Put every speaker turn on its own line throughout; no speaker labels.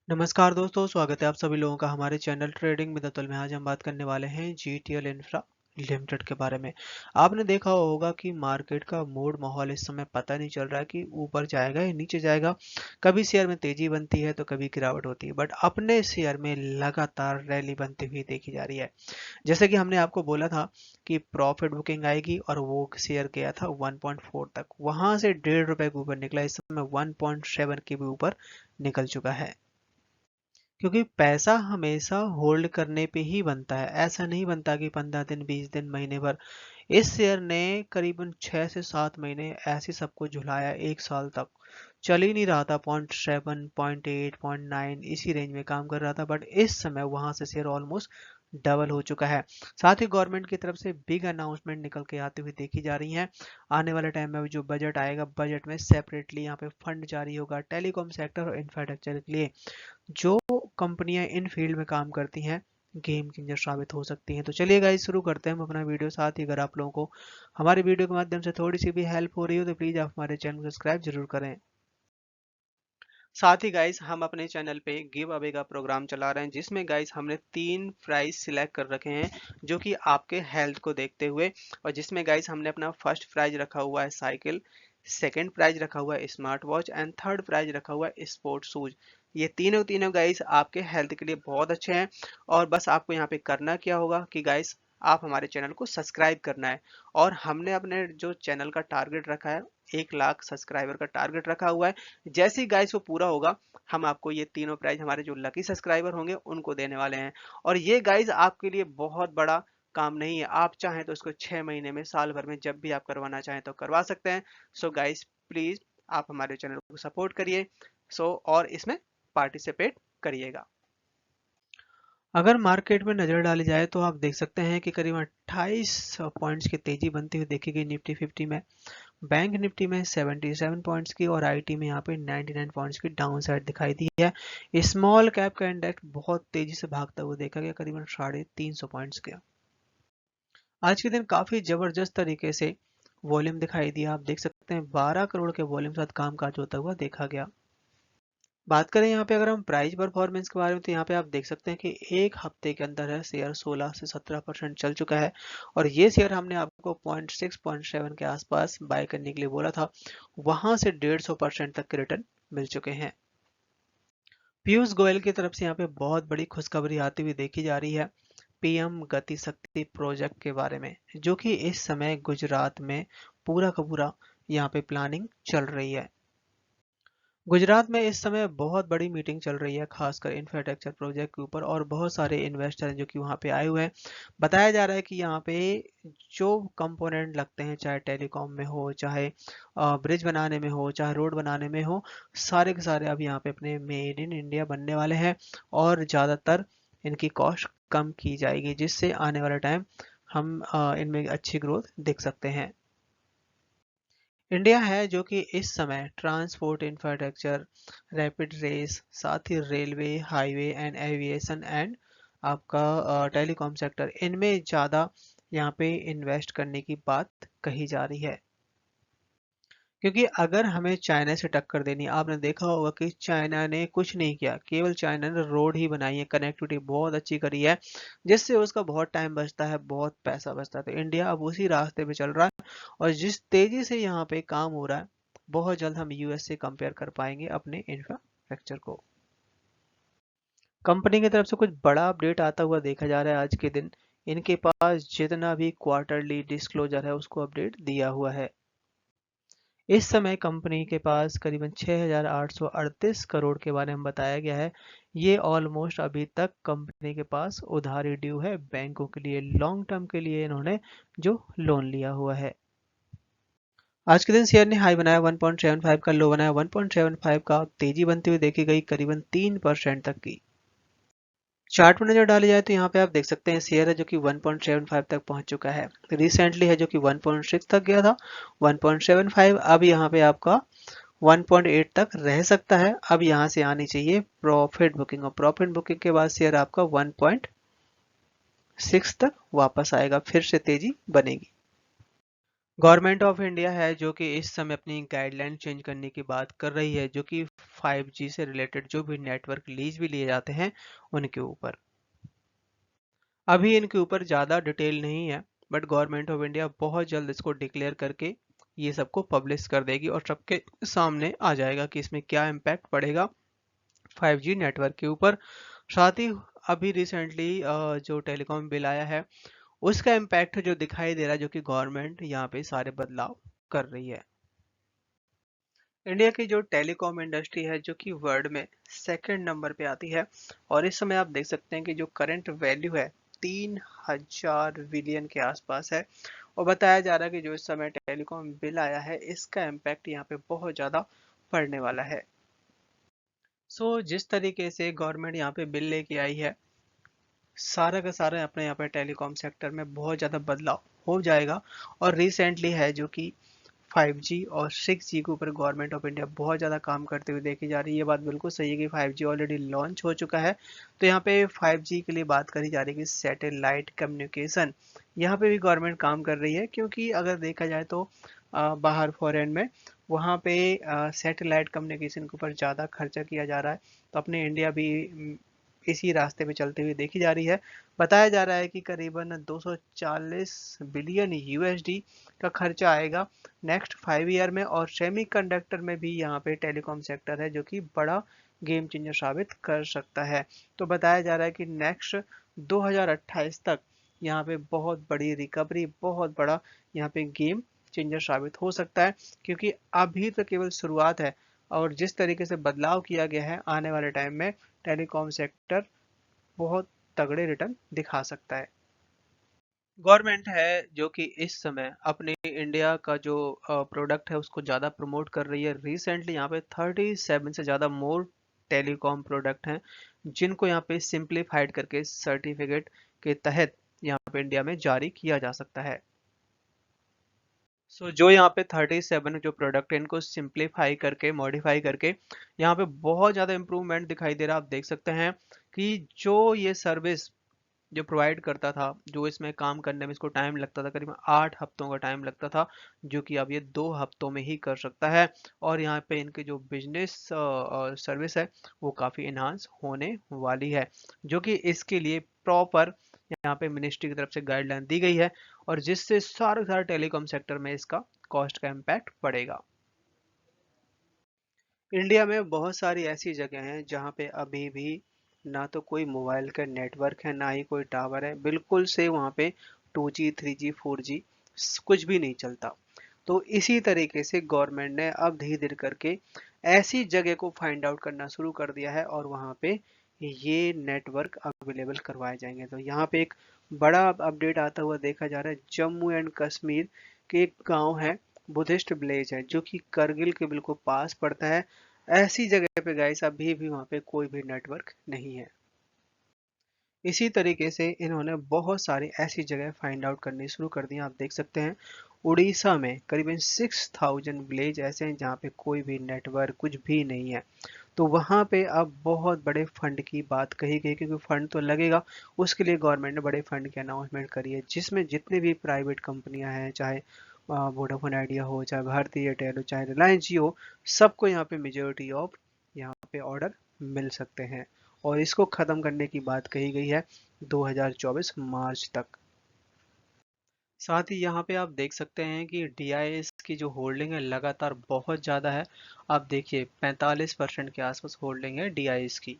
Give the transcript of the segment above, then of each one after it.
नमस्कार दोस्तों, स्वागत है आप सभी लोगों का हमारे चैनल ट्रेडिंग विद अतुल में। आज हम बात करने वाले हैं जीटीएल इंफ्रा लिमिटेड के बारे में। आपने देखा होगा कि मार्केट का मूड माहौल इस समय पता नहीं चल रहा है कि ऊपर जाएगा या नीचे जाएगा। कभी शेयर में तेजी बनती है तो कभी गिरावट होती है, बट अपने शेयर में लगातार रैली बनती हुई देखी जा रही है। जैसे कि हमने आपको बोला था कि प्रॉफिट बुकिंग आएगी और वो शेयर गया था 1.4 तक, वहां से ₹1.5 के ऊपर निकला। इस समय 1.7 के भी ऊपर निकल चुका है, क्योंकि पैसा हमेशा होल्ड करने पे ही बनता है। ऐसा नहीं बनता कि 15 दिन 20 दिन महीने भर। इस शेयर ने करीबन 6 से 7 महीने ऐसे सबको झुलाया, 1 साल तक चल ही नहीं रहा था। 0.7 0.8 0.9 इसी रेंज में काम कर रहा था, बट इस समय वहां से शेयर ऑलमोस्ट डबल हो चुका है। साथ ही गवर्नमेंट की तरफ से बिग अनाउंसमेंट निकल के आते हुए देखी जा रही हैं। आने वाले टाइम में जो बजट आएगा, बजट में सेपरेटली यहाँ पे फंड जारी होगा टेलीकॉम सेक्टर और इंफ्रास्ट्रक्चर के लिए। जो कंपनियां इन फील्ड में काम करती हैं, गेम चेंजर साबित हो सकती हैं। तो चलिए गाइस, शुरू करते हैं हम अपना वीडियो। साथ ही अगर आप लोगों को हमारे वीडियो के माध्यम से थोड़ी सी भी हेल्प हो रही हो तो प्लीज आप हमारे चैनल को सब्सक्राइब जरूर करें। साथ ही गाइस, हम अपने चैनल पे गिव अवे का प्रोग्राम चला रहे हैं, जिसमें गाइस हमने 3 प्राइज सिलेक्ट कर रखे हैं जो कि आपके हेल्थ को देखते हुए। और जिसमें गाइस हमने अपना फर्स्ट प्राइज रखा हुआ है साइकिल, सेकंड प्राइज रखा हुआ है smart watch and third prize रखा हुआ है स्पोर्ट्स शूज। ये तीनों तीनों गाइस आपके हेल्थ के लिए बहुत अच्छे हैं। और बस आपको यहाँ पे करना क्या होगा कि गाइस, आप हमारे चैनल को सब्सक्राइब करना है। और हमने अपने जो चैनल का टारगेट रखा है, 1 लाख सब्सक्राइबर का टारगेट रखा हुआ है। जैसे ही गाइस वो पूरा होगा, हम आपको ये तीनों प्राइज हमारे जो लकी सब्सक्राइबर होंगे उनको देने वाले हैं। और ये गाइस आपके लिए बहुत बड़ा काम नहीं है। आप चाहें तो इसको 6 महीने में, साल भर में, जब भी आप करवाना चाहें तो करवा सकते हैं। सो गाइस, प्लीज आप हमारे चैनल को सपोर्ट करिए। और इसमें पार्टिसिपेट करिएगा। अगर मार्केट में नजर डाली जाए तो आप देख सकते हैं कि करीब 28 पॉइंट्स की तेजी बनती हुई देखी गई निफ्टी 50 में। बैंक निफ्टी में 77 पॉइंट्स की और आईटी में यहाँ पे 99 पॉइंट्स की डाउन साइड दिखाई दी है। स्मॉल कैप का इंडेक्स बहुत तेजी से भागता हुआ देखा गया, करीबन 350 पॉइंट्स के। आज के दिन काफी जबरदस्त तरीके से वॉल्यूम दिखाई दिया। आप देख सकते हैं 12 करोड़ के वॉल्यूम साथ कामकाज होता हुआ देखा गया। बात करें यहाँ पे अगर हम प्राइस परफॉर्मेंस के बारे में, तो यहाँ पे आप देख सकते हैं कि एक हफ्ते के अंदर है शेयर 16 से 17% चल चुका है। और ये शेयर हमने आपको 0.6 0.7 के आसपास बाय करने के लिए बोला था, वहां से 150% तक के रिटर्न मिल चुके हैं। पीयूष गोयल की तरफ से यहाँ पे बहुत बड़ी खुशखबरी आती हुई देखी जा रही है, पीएम गति शक्ति प्रोजेक्ट के बारे में, जो कि इस समय गुजरात में पूरा का पूरा यहाँ पे प्लानिंग चल रही है। गुजरात में इस समय बहुत बड़ी मीटिंग चल रही है, खासकर इंफ्रास्ट्रक्चर प्रोजेक्ट के ऊपर, और बहुत सारे इन्वेस्टर हैं जो कि वहाँ पे आए हुए हैं। बताया जा रहा है कि यहाँ पे जो कंपोनेंट लगते हैं, चाहे टेलीकॉम में हो, चाहे ब्रिज बनाने में हो, चाहे रोड बनाने में हो, सारे के सारे अब यहाँ पे अपने मेड इन इंडिया बनने वाले हैं। और ज़्यादातर इनकी कॉस्ट कम की जाएगी, जिससे आने वाला टाइम हम इनमें अच्छी ग्रोथ देख सकते हैं। इंडिया है जो कि इस समय ट्रांसपोर्ट इंफ्रास्ट्रक्चर, रैपिड रेस, साथ ही railway, highway and aviation and आपका टेलीकॉम सेक्टर, इनमें ज़्यादा यहाँ पे इन्वेस्ट करने की बात कही जा रही है। क्योंकि अगर हमें चाइना से टक्कर देनी, आपने देखा होगा कि चाइना ने कुछ नहीं किया, केवल चाइना ने रोड ही बनाई है, कनेक्टिविटी बहुत अच्छी करी है, जिससे उसका बहुत टाइम बचता है, बहुत पैसा बचता है। तो इंडिया अब उसी रास्ते पे चल रहा है। और जिस तेजी से यहाँ पे काम हो रहा है, बहुत जल्द हम यूएस से कंपेयर कर पाएंगे अपने इंफ्रास्ट्रक्चर को। कंपनी की तरफ से कुछ बड़ा अपडेट आता हुआ देखा जा रहा है आज के दिन। इनके पास जितना भी क्वार्टरली डिस्क्लोजर है उसको अपडेट दिया हुआ है। इस समय कंपनी के पास करीबन 6,838 करोड़ के बारे में बताया गया है। ये ऑलमोस्ट अभी तक कंपनी के पास उधारी ड्यू है बैंकों के लिए, लॉन्ग टर्म के लिए इन्होंने जो लोन लिया हुआ है। आज के दिन शेयर ने हाई बनाया 1.75 का, लो बनाया 1.75 का, तेजी बनती हुई देखी गई करीबन 3% तक की। चार्ट में नजर डाली जाए तो यहाँ पे आप देख सकते हैं शेयर है जो कि 1.75 तक पहुंच चुका है। रिसेंटली है जो कि 1.6 तक गया था, 1.75। अब यहाँ पे आपका 1.8 तक रह सकता है। अब यहाँ से आनी चाहिए प्रॉफिट बुकिंग, और प्रॉफिट बुकिंग के बाद शेयर आपका 1.6 तक वापस आएगा, फिर से तेजी बनेगी। गवर्नमेंट ऑफ इंडिया है जो कि इस समय अपनी गाइडलाइन चेंज करने की बात कर रही है, जो कि 5G से रिलेटेड जो भी नेटवर्क लीज भी लिए जाते हैं उनके ऊपर। अभी इनके ऊपर ज़्यादा डिटेल नहीं है, बट गवर्नमेंट ऑफ इंडिया बहुत जल्द इसको डिक्लेयर करके ये सबको पब्लिश कर देगी और सबके सामने आ जाएगा कि इसमें क्या इम्पैक्ट पड़ेगा 5G नेटवर्क के ऊपर। साथ ही अभी रिसेंटली जो टेलीकॉम बिल आया है उसका इम्पैक्ट जो दिखाई दे रहा है, जो कि गवर्नमेंट यहाँ पे सारे बदलाव कर रही है। इंडिया की जो टेलीकॉम इंडस्ट्री है जो कि वर्ल्ड में सेकंड नंबर पे आती है, और इस समय आप देख सकते हैं कि जो करंट वैल्यू है 3000 बिलियन के आसपास है। और बताया जा रहा है कि जो इस समय टेलीकॉम बिल आया है इसका इम्पैक्ट यहाँ पे बहुत ज़्यादा पड़ने वाला है। जिस तरीके से गवर्नमेंट यहाँ पे बिल लेके आई है, सारा का सारा अपने यहाँ पे टेलीकॉम सेक्टर में बहुत ज़्यादा बदलाव हो जाएगा। और रिसेंटली है जो कि 5G और 6G के ऊपर गवर्नमेंट ऑफ इंडिया बहुत ज़्यादा काम करते हुए देखी जा रही है। ये बात बिल्कुल सही है कि 5G ऑलरेडी लॉन्च हो चुका है। तो यहाँ पे 5G के लिए बात करी जा रही है कि सैटेलाइट कम्युनिकेशन, यहाँ पे भी गवर्नमेंट काम कर रही है, क्योंकि अगर देखा जाए तो बाहर फॉरेन में वहाँ पे सैटेलाइट कम्युनिकेशन के ऊपर ज़्यादा खर्चा किया जा रहा है। तो अपने इंडिया भी इसी रास्ते पे चलते हुए देखी जा रही है। बताया जा रहा है कि करीबन 240 बिलियन यूएसडी का खर्चा आएगा नेक्स्ट 5 ईयर में। और सेमीकंडक्टर में भी यहाँ पे टेलीकॉम सेक्टर है जो कि बड़ा गेम चेंजर साबित कर सकता है। तो बताया जा रहा है कि नेक्स्ट 2028 तक यहाँ पे बहुत बड़ी रिकवरी, बहुत बड़ा यहाँ पे गेम चेंजर साबित हो सकता है, क्योंकि अभी तो केवल शुरुआत है। और जिस तरीके से बदलाव किया गया है, आने वाले टाइम में टेलीकॉम सेक्टर बहुत तगड़े रिटर्न दिखा सकता है। गवर्नमेंट है जो कि इस समय अपने इंडिया का जो प्रोडक्ट है उसको ज़्यादा प्रमोट कर रही है। रिसेंटली यहाँ पे 37 से ज़्यादा मोर टेलीकॉम प्रोडक्ट हैं जिनको यहाँ पे सिंप्लीफाइड करके सर्टिफिकेट के तहत यहाँ पे इंडिया में जारी किया जा सकता है। जो यहाँ पे 37 जो प्रोडक्ट है इनको सिंप्लीफाई करके, मॉडिफाई करके यहाँ पे बहुत ज़्यादा इम्प्रूवमेंट दिखाई दे रहा है। आप देख सकते हैं कि जो ये सर्विस जो प्रोवाइड करता था, जो इसमें काम करने में इसको टाइम लगता था, करीबन 8 हफ्तों का टाइम लगता था, जो कि अब ये 2 हफ्तों में ही कर सकता है। और यहाँ पे इनके जो बिजनेस सर्विस है वो काफ़ी इन्हांस होने वाली है, जो कि इसके लिए प्रॉपर यहाँ पे मिनिस्ट्री की तरफ से गाइडलाइन दी गई है, और जिससे सारे सारे टेलीकॉम सेक्टर में इसका कॉस्ट का इम्पैक्ट पड़ेगा। इंडिया में बहुत सारी ऐसी जगह हैं जहाँ पे अभी भी ना तो कोई मोबाइल का नेटवर्क है, ना ही कोई टावर है, बिल्कुल से वहाँ पे 2G 3G 4G कुछ भी नहीं चलता। तो इसी तरीके से गवर्नमेंट ने अब धीरे धीरे करके ऐसी जगह को फाइंड आउट करना शुरू कर दिया है, और वहाँ पे ये नेटवर्क अवेलेबल करवाए जाएंगे। तो यहाँ पे एक बड़ा अपडेट आता हुआ देखा जा रहा है। जम्मू एंड कश्मीर के एक गांव है, बुद्धिस्ट विलेज है, जो कि करगिल के बिल्कुल पास पड़ता है। ऐसी जगह पे गाइस अभी भी वहाँ पे कोई भी नेटवर्क नहीं है। इसी तरीके से इन्होंने बहुत सारी ऐसी जगह फाइंड आउट करनी शुरू कर दी। आप देख सकते हैं उड़ीसा में करीबन 6000 विलेज ऐसे हैं जहाँ पे कोई भी नेटवर्क कुछ भी नहीं है। तो वहाँ पे अब बहुत बड़े फंड की बात कही गई, क्योंकि फंड तो लगेगा, उसके लिए गवर्नमेंट ने बड़े फंड की अनाउंसमेंट करी है, जिसमें जितने भी प्राइवेट कंपनियां हैं, चाहे वोडाफोन आइडिया हो, चाहे भारती एयरटेल हो, चाहे रिलायंस जियो, सबको यहाँ पे मेजोरिटी ऑफ यहाँ पे ऑर्डर मिल सकते हैं। और इसको ख़त्म करने की बात कही गई है 2024 मार्च तक। साथ ही यहाँ पे आप देख सकते हैं कि डीआईएस की जो होल्डिंग है लगातार बहुत ज़्यादा है। आप देखिए 45% के आसपास होल्डिंग है डीआईएस की।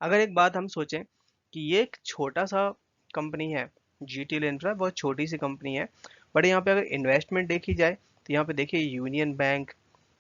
अगर एक बात हम सोचें कि ये एक छोटा सा कंपनी है, जीटीएल इंफ्रा बहुत छोटी सी कंपनी है, बट यहाँ पे अगर इन्वेस्टमेंट देखी जाए तो यहाँ पे देखिए union bank,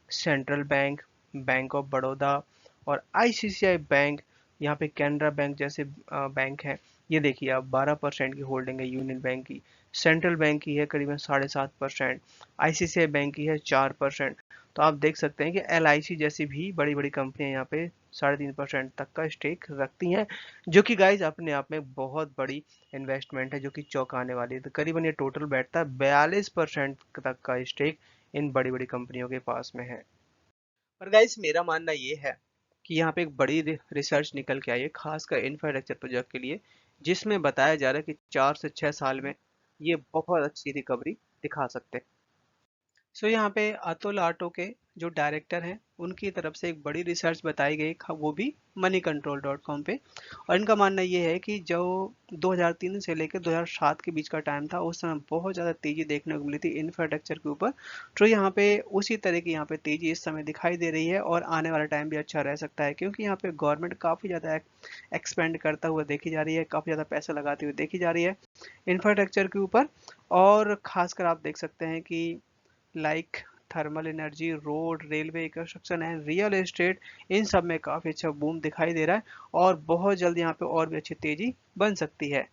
central bank, bank of Baroda और आईसीआईसीआई बैंक, यहाँ पे कैनरा बैंक जैसे बैंक हैं। ये देखिए आप 12% की होल्डिंग है यूनियन बैंक की, सेंट्रल बैंक की है करीबन 7.5%, आईसीआईसीआई बैंक की है 4%। तो आप देख सकते हैं कि एलआईसी जैसी भी बड़ी बड़ी कंपनियां यहाँ पे 3.5% तक का स्टेक रखती हैं, जो कि गाइज अपने आप में बहुत बड़ी इन्वेस्टमेंट है, जो कि चौंकाने वाली है। तो करीबन ये टोटल बैठता है 42% तक का स्टेक इन बड़ी बड़ी कंपनियों के पास में है। पर गाइस मेरा मानना ये है कि यहाँ पे एक बड़ी रिसर्च निकल के आई है खासकर इंफ्रास्ट्रक्चर प्रोजेक्ट के लिए, जिसमें बताया जा रहा है कि 4 से 6 साल में ये बहुत अच्छी रिकवरी दिखा सकते हैं। यहाँ पे अतुल ऑटो के जो डायरेक्टर हैं उनकी तरफ से एक बड़ी रिसर्च बताई गई, वो भी moneycontrol.com पे। और इनका मानना ये है कि जो 2003 से लेकर 2007 के बीच का टाइम था, उस समय बहुत ज़्यादा तेज़ी देखने को मिली थी इंफ्रास्ट्रक्चर के ऊपर। तो यहाँ पे उसी तरह की यहाँ पे तेज़ी इस समय दिखाई दे रही है, और आने वाला टाइम भी अच्छा रह सकता है, क्योंकि यहाँ पे गवर्नमेंट काफ़ी ज़्यादा एक्सपेंड करता हुआ देखी जा रही है, काफ़ी ज़्यादा पैसा लगाती हुई देखी जा रही है इंफ्रास्ट्रक्चर के ऊपर। और खासकर आप देख सकते हैं कि like thermal energy, road, railway, construction and real estate, इन सब में काफ़ी अच्छा बूम दिखाई दे रहा है, और बहुत जल्द यहाँ पे और भी अच्छी तेज़ी बन सकती है।